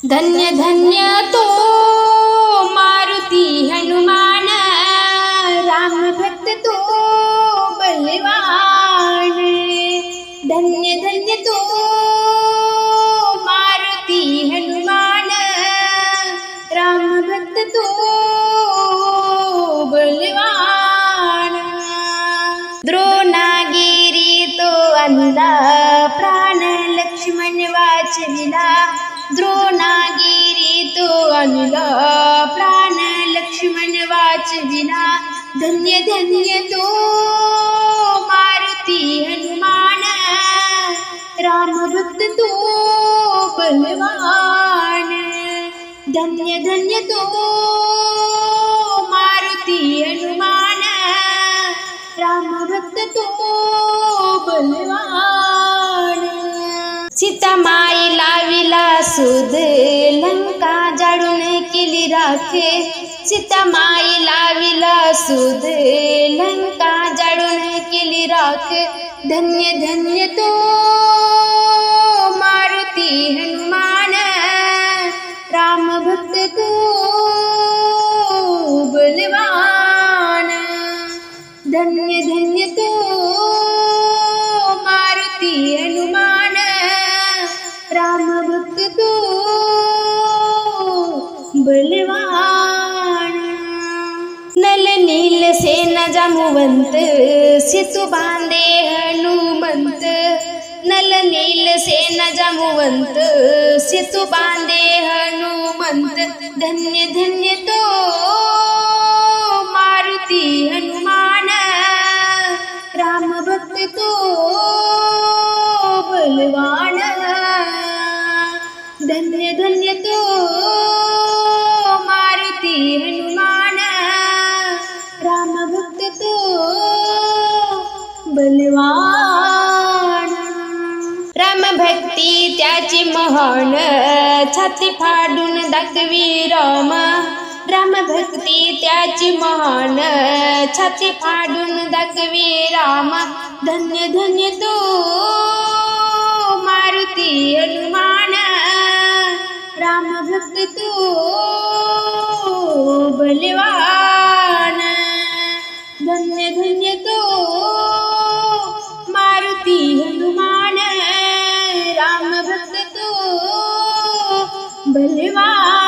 धन्य धन्य तो मारुती हनुमान, राम भक्त तो बलवान। धन्य धन्य तो मारुती हनुमान, राम भक्त तो बलवान। द्रोणागिरी तो अंधा, प्राण लक्ष्मण वाचविला। द्रोणागिरी तो अंधा, प्राण लक्ष्मण वाचविला। धन्य धन्य तो मारुती हनुमान, राम भक्त तो बलवान। धन्य धन्य तो मारुती हनुमान, राम भक्त तो बलवान। सीता माई लाविला शोध, लंका जाळून केली राखे। सीता माई लाविला शोध, लंका जाळून केली राखे। धन्य धन्य तो मारुती हनुमान, राम भक्त तो बलवान। धन्य धन्य तो मारुती हनुमान, राम भक्त तो बलवान। नल नील सेना जामुवंत, सेतु बांधे हनुमंत। नल नील सेना जामुवंत, सेतु बांधे हनुमंत। धन्य धन्य तो मारुती हनुमान, राम भक्त तो बलवान। धन्य धन्य तो मारुती हनुमान, राम भक्त तो बलवान। राम भक्ती त्याची महान, छाती फाडून दाखवी राम। राम भक्ती त्याची महान, छाती फाडून दाखवी राम। धन्य धन्य तो मारुती हनुमान, राम भक्त तो बलवान। धन्य धन्य तो मारुती हनुमान, राम भक्त तो बलवान।